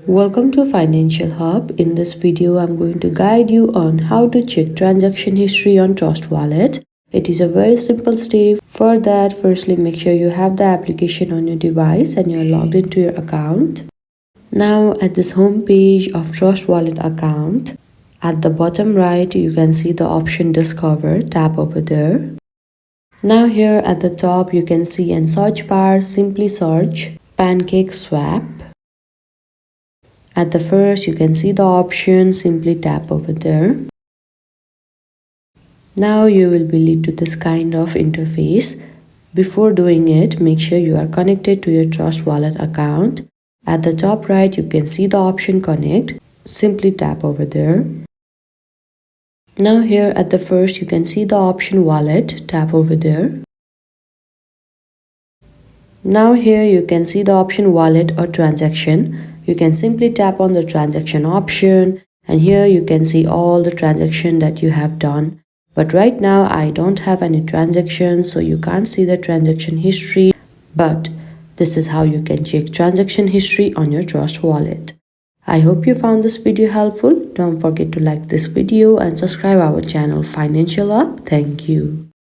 Welcome to Financial Hub. In this video, I'm going to guide you on how to check transaction history on Trust Wallet. It is a very simple step. For that, firstly, make sure you have the application on your device and you're logged into your account. Now, at this home page of Trust Wallet account, at the bottom right, you can see the option Discover. Tap over there. Now here at the top, you can see in search bar, simply search Pancake Swap. At the first, you can see the option, simply tap over there. Now you will be led to this kind of interface. Before doing it, make sure you are connected to your Trust Wallet account. At the top right, you can see the option Connect. Simply tap over there. Now here at the first, you can see the option Wallet. Tap over there. Now here you can see the option Wallet or Transaction. You can simply tap on the transaction option, and here you can see all the transactions that you have done. But right now I don't have any transactions, so you can't see the transaction history. But this is how you can check transaction history on your Trust Wallet. I hope you found this video helpful. Don't forget to like this video and subscribe our channel Financial Hub. Thank you.